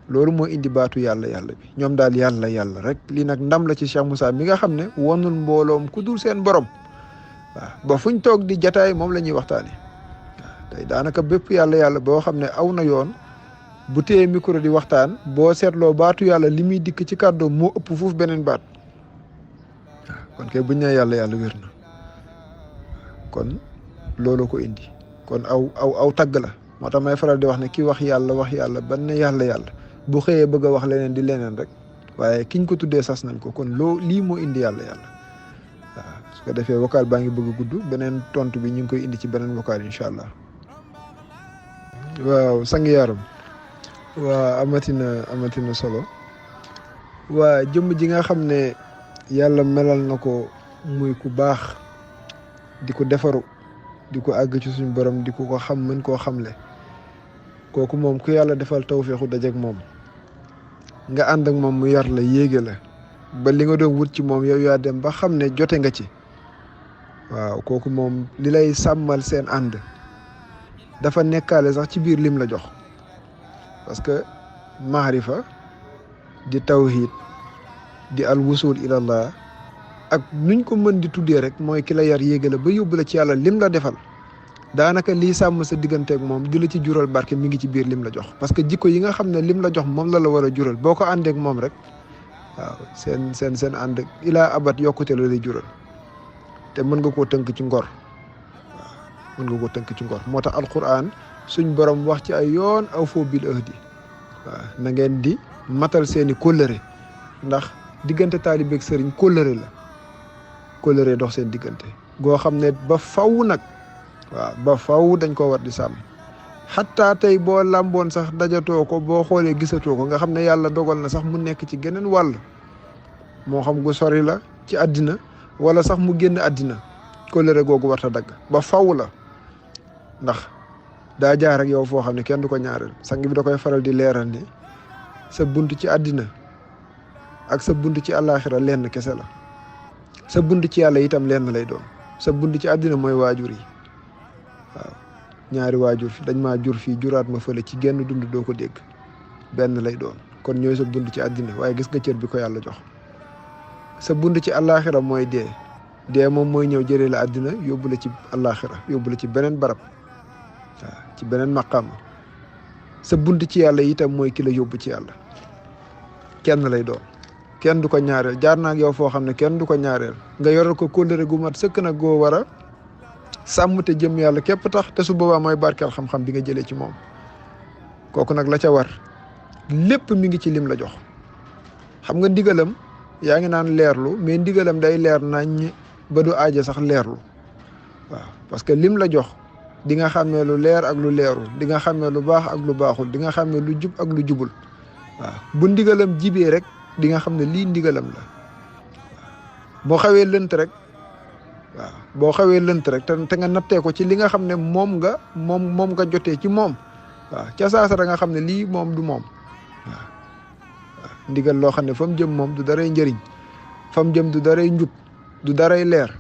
S1: loolu moo indi baatu yàlla bi ñoom daal yàlla rek lii nag ndam la ci Cheikh Moussa mi nga xam ne wanul mbooloom ku dul seen borom waaw ba fuñ toog di jataay moom la ñuy waxtaane waaw tey daanaka bépp yàlla boo xam ne aw na yoon bu téye micro di waxtaan boo seetloo baatu yàlla li muy dikk ci kàddoom moo ëpp foofu beneen baat waaw kon kay buñ ne yàlla wér na kon loolu ko indi kon aw tagg la moo tax may faral di wax ne ki wax yàlla ban ne yàlla bu xëyee bëgg a wax leneen di leneen rek waaye kiñ ko tuddee sas nañ ko kon lii moo indi yàlla waaw su ko defee vocal baa ngi bëgg a gudd beneen tontu bi ñu ngi koy indi ci beneen vocal incha allah waaw sang yaram waa amatina solo. waa jëmm ji nga xam ne yàlla melal na ko muy ku baax di ko defaru di ko àgg ci suñu borom di ko xam mën koo xamle kooku moom ku yàlla defal tawféexu dajeek moom nga ànd ak moom mu yar la yéege la ba li nga doon wut ci moom yow yaa dem ba xam ne jote nga ci waaw kooku moom li lay sàmmal seen ànd dafa nekkaale sax ci biir lim la jox parce que maarifa di tawhid di al wusul ilallah ak nuñ ko mën di tuddee rek mooy ki la yar yéege la ba yóbbu la ci yàlla lim la defal daanaka lii sàmm sa digganteeg moom di la ci jural barke mi ngi ci biir lim la jox parce que jikko yi nga xam ne lim la jox moom la war a jural boo ko àndeek moom rek waaw seen ànd ilaa abat yokkute la lay jural te mën nga koo tënk ci ngor waaw mën nga koo tënk ci ngor moo tax alquran suñ borom wax ci ay yoon aw foo bil ahdi waaw na ngeen di matal seeni kóllëre ndax diggante taalibeeg sëriñ kóllëre la kóllëre dox seen diggante goo xam ne ba faw nag waaw ba faw dañ ko war di sàmm xataa tey boo làmboon sax dajatoo ko boo xoolee gisatoo ko nga xam ne yàlla dogal na sax mu nekk ci geneen wàll moo xam gu sori la ci àddina wala sax mu génn àddina kóllëre googu warta dagg ba faw la ndax daa jaar ak yow foo xam ne kenn du ko ñaareel sang bi da koy faral di leeral ni sa bunt ci àddina ak sa bunt ci àllaaxira lenn kese la sa bunt ci yàlla itam lenn lay doon sa bunt ci àddina mooy waajur yi waaw ñaari waajur fi dañ maa jur fii juraat ma fële ci genn dund doo ko dégg benn lay doon kon ñooy sa bunt ci àddina waaye gis nga cër bi ko yàlla jox sa bunt ci àllaaxira mooy dee moom mooy ñëw jëlee la àddina yóbbu la ci àllaaxira yóbbu la ci beneen barab waaw ci beneen maqaam sa bunt ci yàlla itam mooy ki la yóbbu ci yàlla kenn lay doon kenn du ko ñaareel jaar naa ak yow foo xam ne kenn du ko ñaareel nga yoral ko kóllëre gu mat sëkk nag goo war a sàmm te jëm yàlla képp tax te su boobaa mooy barkeel xam-xam bi nga jëlee ci moom kooku nag la ca war lépp mi ngi ci lim la jox xam nga ndigalam yaa ngi naan leerlu mais ndigalam day leer nañ ba du aaja sax leerlu waaw parce que lim la jox di nga xàmmee lu leer ak lu leerul di nga xàmmee lu baax ak lu baaxul di nga xàmmee lu jub ak lu jubul waaw bu ndigalam jibee rek di nga xam ne lii ndigalam la waaw boo xawee lënt rek waaw boo xawee lënt rek te nga nattee ko ci li nga xam ne moom nga jotee ci moom waaw ca saasa da nga xam ne lii moom du moom waaw ndigal loo xam ne fa mu jëm moom du daray njëriñ fa mu jëm du daray njub du daray leer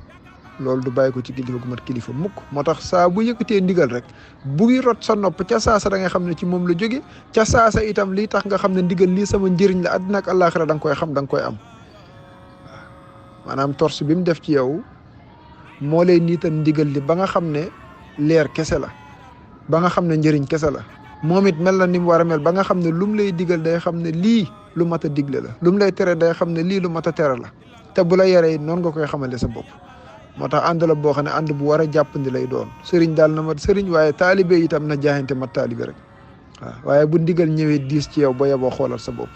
S1: loolu du bàyyi ko ci kilifa gu mat kilifa mukk moo tax saa bu yëkkatee ndigal rek buy rot sa nopp ca saasa da nga xam ne ci moom la jóge ca saasa itam lii tax nga xam ne ndigal lii sama njëriñ la àddina ak àllaaxira da nga koy xam da nga koy am waaw maanaam torse bi mu def ci yow moo lay niital ndigal li ba nga xam ne leer kese la ba nga xam ne njëriñ kese la moom it mel na ni mu war a mel ba nga xam ne lu mu lay digal day xam ne lii lu mat a digle la lu mu lay tere day xam ne lii lu mat a tere la te bu la yaree noonu nga koy xamale sa bopp moo tax ànd la boo xam ne ànd bu war a jàppandi lay doon sëriñ daal na mat sëriñ waaye taalibe itam na jaayante mat taalibe rek waaw waaye bu ndigal ñëwee diis ci yow ba yeboo xoolal sa bopp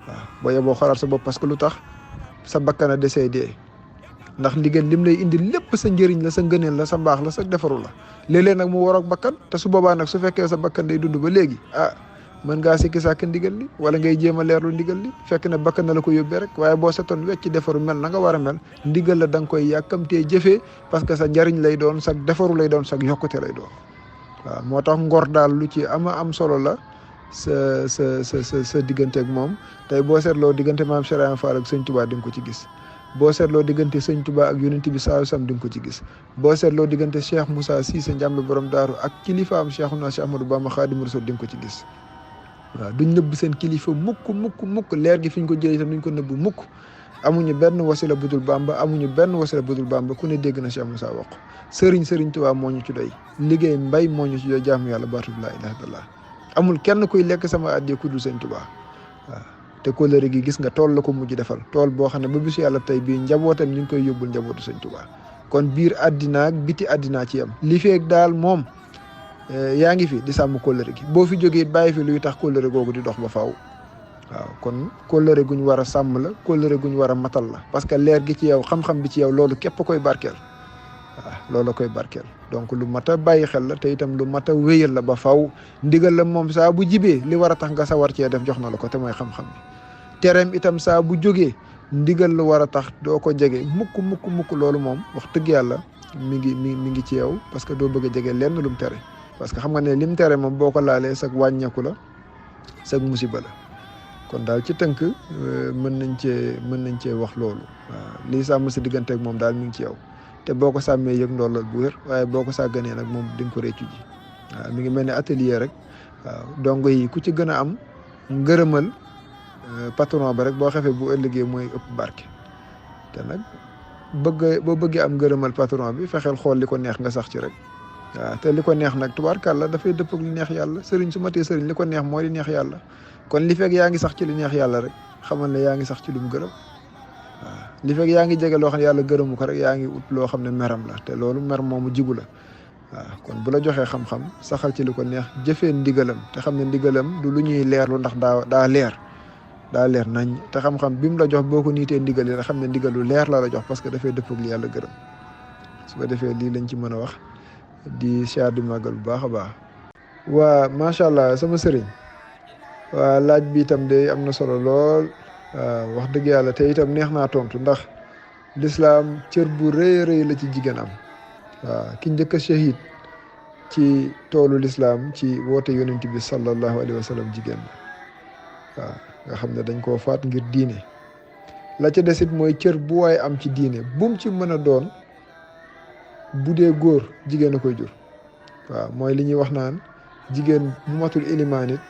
S1: waaw ba yeboo xoolal sa bopp parce que lu tax sa bakkan a desee dee ndax ndigal lim lay indi lépp sa njëriñ la sa ngëneel la sa mbaax la sa defaru la léeg-léeg nag mu waroog bakkan te su boobaa nag su fekkee sa bakkan day dund ba léegi mën ngaa sikki sàkk ndigal li wala ngay jéem a leerlu ndigal li fekk ne bakkan na la ko yóbbee rek waaye boo setoon wecc defaru mel na nga war a mel ndigal la da nga koy yàkkamtee jëfee parce que sa njariñ lay doon sa defaru lay doon sa yokkute lay doon waaw moo tax ngor daal lu ci am solo la sa diggante ak moom tey boo seetloo diggante maam Cheikh Ibrahima Fall ak sëñ Touba di nga ko ci gis boo seetloo diggante sëñ Touba ak yonent bi sallallahu alayhi wasallam di nga ko ci gis boo seetloo diggante Cheikh Moussa Cissé Ndiambe borom daaru ak kilifaam Cheikhouna Cheikh Ahmadou Bamba Khadimu Rasul di nga ko ci gis waaw duñ nëbb seen kilifa mukk leer gi fi ñu ko jëlee itam duñ ko nëbb mukk amuñu benn wasila budul Bamba amuñu benn wasila budul Bamba ku ne dégg na Cheikh Moussa wax sëriñ Touba moo ñu ci doy liggéey mbay moo ñu ci doy jaamu yàlla baatu laa ilaaha illallah amul kenn kuy lekk sama addiya ku dul sëñ Touba waaw te kóllëre gi gis nga tool la ko mujj defal tool boo xam ne ba bisu yàlla tey bii njabootam ñu ngi koy yóbbul njabootu sëñ Touba kon biir àddina ak biti àddinaa ci yam li feeg daal moom yaa ngi fi di sàmm kóllëre gi boo fi jógee bàyyi fi luy tax kóllëre googu di dox ba faaw waaw kon kóllëre guñ war a sàmm la kóllëre guñ war a matal la parce que leer gi ci yow xam-xam bi ci yow loolu képp koy barkeel waaw loolu koy barkeel. donc lu mat a bàyyi xel la te itam lu mat a wéyal la ba faw. ndigal la moom saa bu jibee li war a tax nga sawar cee def jox na la ko te mooy xam-xam bi. tereem itam saa bu jógee ndigal lu war a tax doo ko jege mukk loolu moom wax dëgg yàlla mi ngi ci yow, parce que doo bëgg a jege lenn lu mu tere. parce que xam nga ne lim tere moom boo ko laalee sag wàññeeku la sag musiba la. kon daal ci tënk mën nañ cee wax loolu. waaw lii sàmm sa diggante ak moom daal mi ngi ci yow te boo ko sàmmee yëg ndoolal bu wér, waaye boo ko sàgganee nag moom di nga ko réccu ji. waaw mi ngi mel ne atelier rek. waaw dongo yi ku ci gën a am ngërëmal patron ba rek boo xefee bu ëllëgee mooy ëpp barke. te nag boo bëggee am ngërëmal patron bi fexeel xool li ko neex nga sax ci rek. waaw te li ko neex nag tubaarkàlla dafay dëpp ak li neex yàlla. sëriñ su matee sëriñ li ko neex mooy li neex yàlla. kon li fekk yaa ngi sax ci li neex yàlla rek xamal ne yaa ngi sax ci lu mu gërëm. waaw li fekk yaa ngi jege loo xam ne yàlla gërëmu ko rek yaa ngi ut loo xam ne meram la te loolu mer moomu jigu la. waaw kon bu la joxee xam-xam saxal ci li ko neex jëfee ndigalam te xam ne ndigalam du lu ñuy leerlu ndax daa leer nañ te xam-xam bi mu la jox boo ko niitee ndigal yi xam ne ndigal lu leer la jox parce que dafay dëpp ak li yàlla gërëm. su ko defee lii lañ ci mën a wax di siyaar di màggal bu baax a baax. waa macha allah sama sëriñ. waa laaj bi itam de am na solo lool. waaw wax dëgg yàlla te itam neex naa tontu ndax lislaam cër bu rëy la ci jigéen am. waaw ki njëkk a shahid ci toolu lislaam ci woote yonent bi sallallahu alayhi wa sallam jigéen la. waaw nga xam ne dañ koo faat ngir diine. la ca desit mooy cër bu waay am ci diine bum ci mën a doon bu dee góor jigéen a koy jur. waaw mooy li ñuy wax naan jigéen bu matul ilimaan it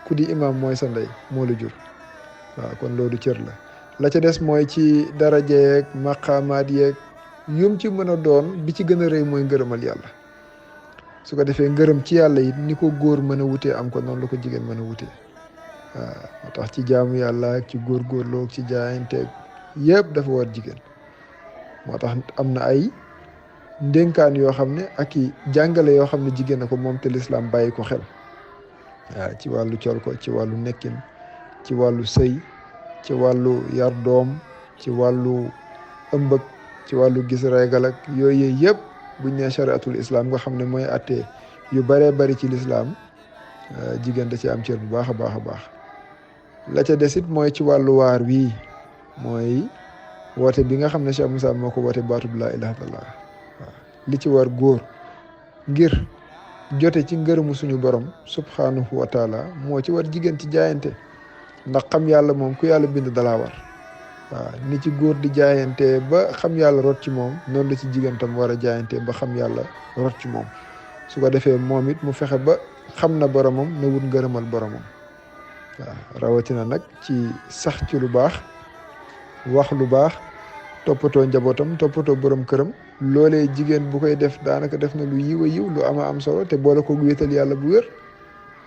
S1: ku di imaam mooy sa ndey moo la jur. waaw kon loolu cër la. la ca des mooy ci daraja yeeg maqaamaat yeeg yum ci mën a doon bi ci gën a rëy mooy ngërëmal yàlla. su ko defee ngërëm ci yàlla it ni ko góor mën a wutee am ko noonu la ko jigéen mën a wutee. waaw moo tax ci jaamu yàlla ak ci góorgóorloo ci jaayanteeg yëpp dafa war jigéen. moo tax am na ay ndénkaan yoo xam ne ak i jàngale yoo xam ne jigéen a ko moom te lislaam bàyyi ko xel. waaw ci wàllu col ko ci wàllu nekkin ci wàllu sëy ci wàllu yar doom ci wàllu ëmbëg ci wàllu gis reegal ak yooyu yëpp buñ nee chariatul islam nga xam ne mooy attee yu bëree bëri ci lislaam jigéen da ci am cër bu baax a baax a baax. la ca desit mooy ci wàllu waar wii mooy woote bi nga xam ne Cheikh Moussa moo ko woote baatub laa ilaha illallah. waaw li ci war góor ngir jote ci ngërëmu suñu borom subhanahu wa taala moo ci war jigéen ci jaayante ndax xam yàlla moom ku yàlla bind dalaa war. waaw ni ci góor di jaayante ba xam yàlla rot ci moom noonu la ci jigéen tam war a jaayante ba xam yàlla rot ci moom. su ko defee moom it mu fexe ba xam na boromam na wut ngërëmal boromam. waaw rawatina nag ci sax ci lu baax wax lu baax toppatoo njabootam toppatoo borom këram. loolee jigéen bu koy def daanaka def na lu yiw a yiw lu ama am solo te boole ko wéetal yàlla bu wér.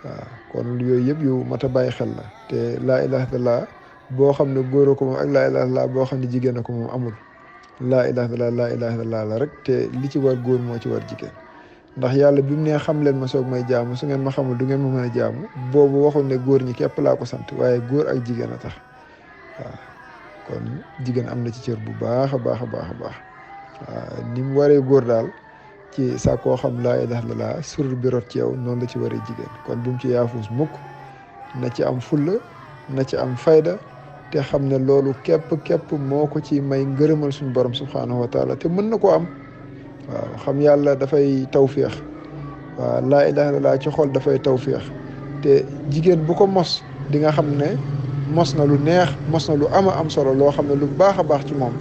S1: waaw kon yooyu yëpp yu mat a bàyyi xel la te laa ilaha illallah boo xam ne góor a ko moom ak laa ilaha illallah boo xam ne jigéen a ko moom amul. laa ilaha illallah la rek te li ci war góor moo ci war jigéen. ndax yàlla bi mu nee xam leen ma soog may jaamu su ngeen ma xamul du ngeen ma mën a jaamu boobu waxul ne góor ñi képp laa ko sant waaye góor ak jigéen a tax. waaw kon jigéen am na ci cër bu baax a baax a baax a baax. waaw ni mu waree góor daal ci sa koo xam laa ilaha illallah sur bi rot ci yow noonu la ci waree jigéen kon bu mu ci yaafuus mukk na ci am fulla na ci am fayda te xam ne loolu képp moo ko ci may ngërëmal suñu borom subhanahu wa taala te mën na koo am. waaw xam yàlla dafay tawféex. waaw laa ilaha illallah ci xol dafay tawféex te jigéen bu ko mos di nga xam ne mos na lu neex mos na lu ama am solo loo xam ne lu baax a baax ci moom.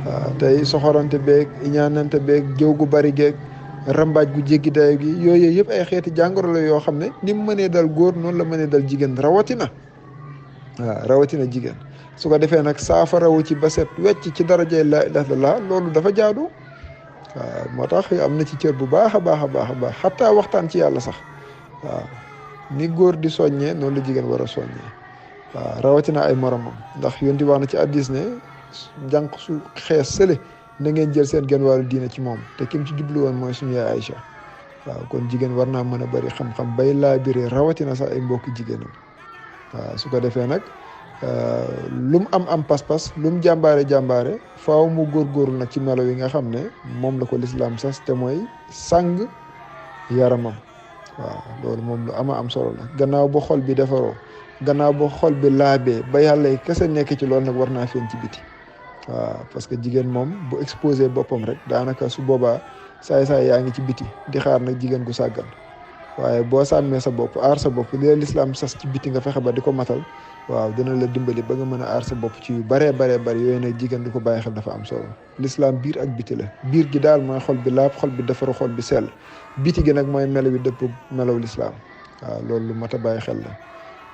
S1: waaw tey soxorante beeg iñaanante beeg jëw gu bari geeg rambaaj gu jéggi dayo gi yooyu yëpp ay xeeti jàngoro la yoo xam ne ni mu mënee dal góor noonu la mënee dal jigéen rawatina. waaw rawatina jigéen su ko defee nag saafarawu ci ba set wecc ci darajay laa ilaha illallah loolu dafa jaadu. waaw moo tax am na ci cër bu baax a baax a baax a baax xataa waxtaan ci yàlla sax. waaw ni góor di soññee noonu la jigéen war a soññee. waaw rawatina ay moromam ndax yonti wax na ci hadiis ne njànq su xees sële na ngeen jël seen genn wàllu diine ci moom te kim ci jublu woon mooy suñu yaay Aïcha. waaw kon jigéen war naa mën a bari xam-xam bay laa biree rawatina sax ay mbokki jigéenam. waaw su ko defee nag lu mu am pas-pas lu mu jàmbaare faaw mu góorgóorlu nag ci melo yi nga xam ne moom la ko lislaam sas te mooy sàng yaramam. waaw loolu moom lu am solo la gannaaw ba xol bi defaroo gannaaw ba xol bi laabee ba yàlla yi kese nekk ci loolu nag war naa feeñ ci biti. waaw parce que jigéen moom bu exposé boppam rek daanaka su boobaa saay-saay yaa ngi ci biti di xaar nag jigéen gu sàggan waaye boo sàmmee sa bopp aar sa bopp li la lislaam sas ci biti nga fexe ba di ko matal waaw dina la dimbali ba nga mën a aar sa bopp ci yu baree bari yooyu nag jigéen di ko bàyyi xel dafa am solo. lislaam biir ak biti la biir gi daal mooy xol bi laab xol bi defaru xol bi sell biti gi nag mooy melo bi dëpp melaw lislaam waaw loolu lu mat a bàyyi xel la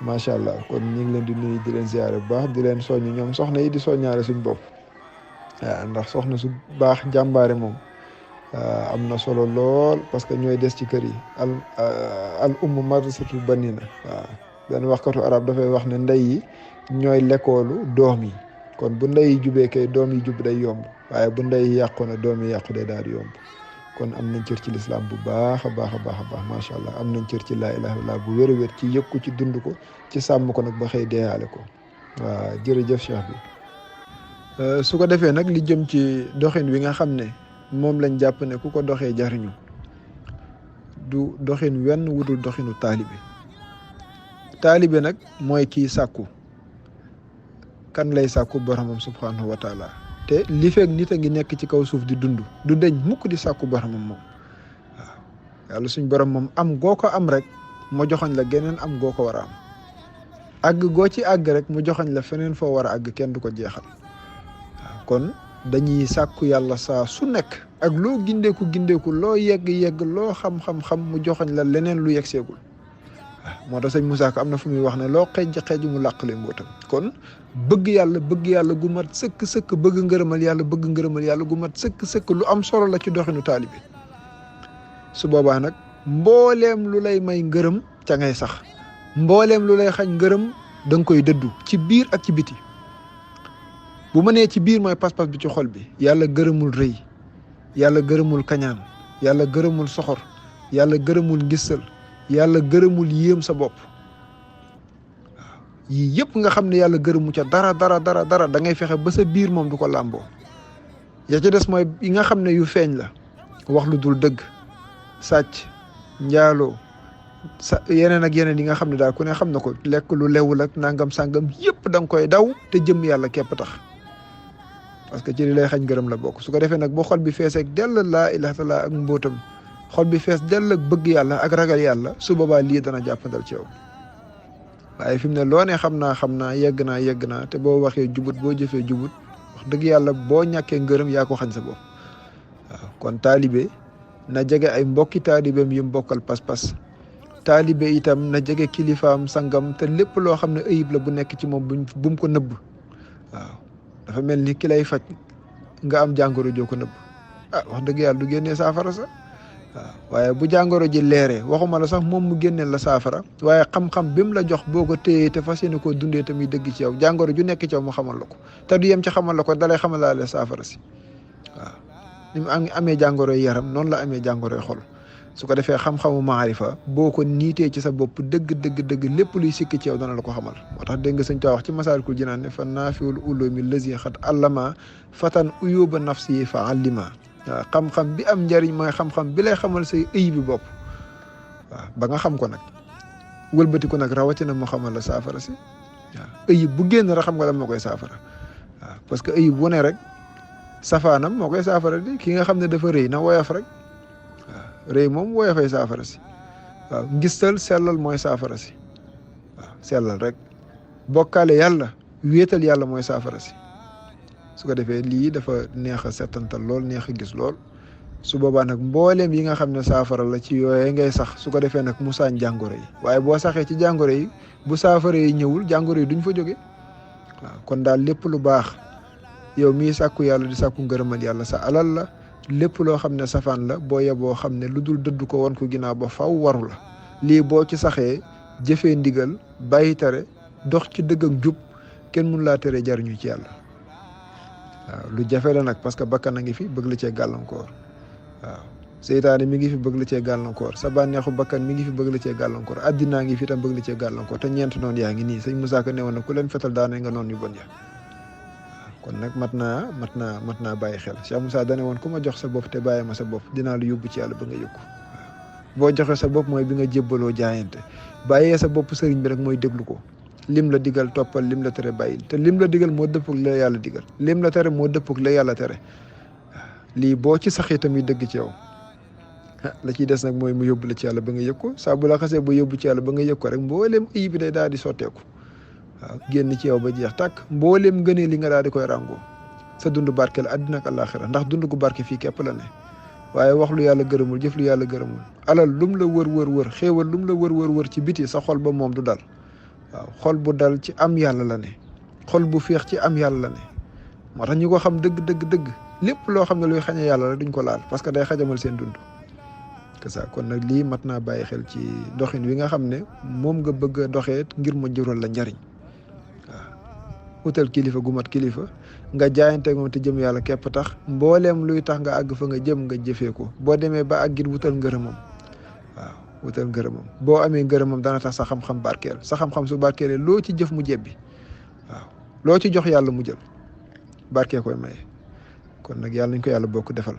S1: macha allah kon ñu ngi leen di nuyu di leen ziyaare bu baax di leen soññ ñoom soxna yi di soññaare suñ bopp waaw ndax soxna su baax jàmbaare moom am na solo lool parce que ñooy des ci kër yi al ummu madrasatul banina waaw benn waxkatu arab dafay wax ne ndey yi ñooy lekkoolu doom yi kon bu ndey yi jubee kay doom yi jub day yomb waaye bu ndey yi yàqu na doom yi yàqu day daal di yomb kon am nañ cër ci lislaam bu baax a baax macha allah am nañ cër ci laa ilaha illallah bu wér a wér ci yëg ko ci dund ko ci sàmm ko nag ba xëy deeyaale ko waaw jërëjëf cheikh bi su ko defee nag li jëm ci doxin wi nga xam ne moom lañ jàpp ne ku ko doxee jariñu du doxin wenn wutul doxinu taalibe nag mooy kii sàkku kan lay sàkku boromam subhanahu wa taala te li fekk nit a ngi nekk ci kaw suuf di dund du deñ mukk di sàkku boromam moom waaw yàlla suñ borom moom am goo ko am rek mu joxoñ la geneen am goo ko war a am àgg goo ci àgg rek mu joxoñ la feneen foo war a àgg kenn du ko jeexal waaw kon dañuy sàkku yàlla saa su nekk ak loo gindeeku loo yegg loo xam mu joxoñ la leneen lu yegg seegul waaw moo tax sëñ Moussa Ka am na fu muy wax ne loo xeej mu làq leen mbootam kon bëgg yàlla gu mat sëkk bëgg ngërëmal yàlla gu mat sëkk lu am solo la ci doxinu taalibe su boobaa nag mbooleem lu lay may ngërëm ca ngay sax mbooleem lu lay xañ ngërëm da nga koy dëddu ci biir ak ci biti bu ma nee ci biir mooy pas-pas bi ci xol bi yàlla gërëmul rëy yàlla gërëmul kañaan yàlla gërëmul soxor yàlla gërëmul ngistal yàlla gërëmul yéem sa bopp waaw yii yëpp nga xam ne yàlla gërëmu ca dara da ngay fexe ba sa biir moom du ko làmboo ya ca des mooy yi nga xam ne yu feeñ la wax lu dul dëgg sàcc njaaloo yeneen ak yeneen yi nga xam ne daal ku ne xam na ko lekk lu lewul ak nangam sàngam yëpp da nga koy daw te jëm yàlla képp tax parce que ci li lay xañ ngërëm la bokk su ko defee nag boo xol bi fees ak dell laa ilaha illallah ak mbootam xol bi fees dell ak bëgg yàlla ak ragal yàlla su boobaa lii dana jàppandal ci yow waaye fi mu ne loo ne xam naa yegg naa te boo waxee jubut boo jëfee jubut wax dëgg yàlla boo ñàkkee ngërëm yaa ko xañ sa bopp waaw kon taalibe na jege ay mbokki taalibeem yi mbokkal pas-pas taalibe itam na jege kilifaam sangam te lépp loo xam ne ayib la bu nekk ci moom bu mu ko nëbb waaw dafa mel ni ki lay faj nga am jàngoro joo ko nëbb wax dëgg yàlla du génnee saafara sa waaw waaye bu jàngoro ji leeree waxuma la sax moom mu génneel la saafara waaye xam-xam bi mu la jox boo ko téyee te fas yéene koo dundee tamit dëgg ci yow jàngoro ju nekk ci yow mu xamal la ko te du yem ci xamal la ko dalay xamalaale saafara si waaw ni mu amee jàngoroy yaram noonu la amee jàngoroy xol su ko defee xam-xamu maarifa boo ko niitee ci sa bopp dëgg lépp luy sikk ci yow dana la ko xamal moo tax dégg nga sëñ Tuubaa wax ci Masaalikul Jinaan ne fa naafiul ulumi lazi xat allama fatan uyuba nafsi fa allima waaw xam-xam bi am njariñ mooy xam-xam bi lay xamal say ayibi bopp waaw ba nga xam ko nag wëlbati ko nag rawatina mu xamal la saafara si waaw ayib bu génn rek xam nga la moo koy saafara waaw parce que ayib wu ne rek safaanam moo koy saafara di ki nga xam ne dafa rëy na woyof rek waaw rëy moom woyofay saafara si waaw ngistal sellal mooy saafara si waaw sellal rek bokkaale yàlla wéetal yàlla mooy saafara si su ko defee lii dafa neex a settantal lool neex a gis lool su boobaa nag mbooleem yi nga xam ne saafara la ci yooyee ngay sax su ko defee nag mu saañ jàngoro yi waaye boo saxee ci jàngoro yi bu saafara yi ñëwul jàngoro yi duñ fa jóge waaw kon daal lépp lu baax yow mii sàkku yàlla di sàkku ngërëmal yàlla sa alal la lépp loo xam ne safaan la boo yeboo xam ne lu dul dëdd ko won ko ginnaaw ba faw waru la lii boo ci saxee jëfee ndigal bàyyi tere dox ci dëgg ak jub kenn mun laa tere jariñu ci yàlla waaw lu jafe la nag parce que bakkan a ngi fi bëgg la cee gàllankoor waaw seytaane mi ngi fi bëgg la cee gàllankoor sa bànneexu bakkan mi ngi fi bëgg la cee gàllankoor addinaa ngi fi tam bëgg la cee gàllankoor te ñeent noonu yaa ngi nii sëñ Moussa Ka ne woon na ku leen fetal daane nga noonu yu bon ya kon nag mat naa bàyyi xel Cheikh Moussa dane woon ku ma jox sa bopp te bàyyi ma sa bopp dinaa la yóbbu ci yàlla ba nga yëggu boo joxe sa bopp mooy bi nga jébbaloo jaayante bàyyee sa bopp sëriñ bi rek mooy déglu ko lim la digal toppal lim la tere bàyyil te lim la digal moo dëppog la yàlla digal lim la tere moo dëppog la yàlla tere lii boo ci saxee tamit dëgg ci yow la ciy des nag mooy mu yóbbu la ci yàlla ba nga yëg ko saa bu la xasee ba yóbbu ci yàlla ba nga yëg ko rek mbooleem ayib bi day daal di sotteeku waaw génn ci yow ba jeex tàkk mbooleem ngënee li nga daal di koy ràngoo sa dund barke la àddina ak àllaaxira ndax dund gu barke fii képp la ne waaye wax lu yàlla gërëmul jëf lu yàlla gërëmul alal lum la wër xéewal lum la wër ci biti sa xol ba moom du dal waaw xol bu dal ci am yàlla la ne xol bu féex ci am yàlla la ne moo tax ñi ko xam dëgg lépp loo xam ne luy xañe yàlla la duñ ko laal parce que day xajamal seen dund que ça kon nag lii mat naa bàyyi xel ci doxin wi nga xam ne moom nga bëgg a doxee ngir mu jural la njariñ waaw utal kilifa gu mat kilifa nga jaayanteeg moom te jëm yàlla képp tax mbooleem luy tax nga àgg fa nga jëm nga jëfee ko boo demee ba àggit wutal ngërëmam waaw wutal ngërëmam boo amee ngërëmam dana tax sa xam-xam barkeel sa xam-xam su barkeelee loo ci jëf mu jebbi waaw loo ci jox yàlla mu jël barkee koy maye kon nag yàlla nañ ko yàlla bokk defal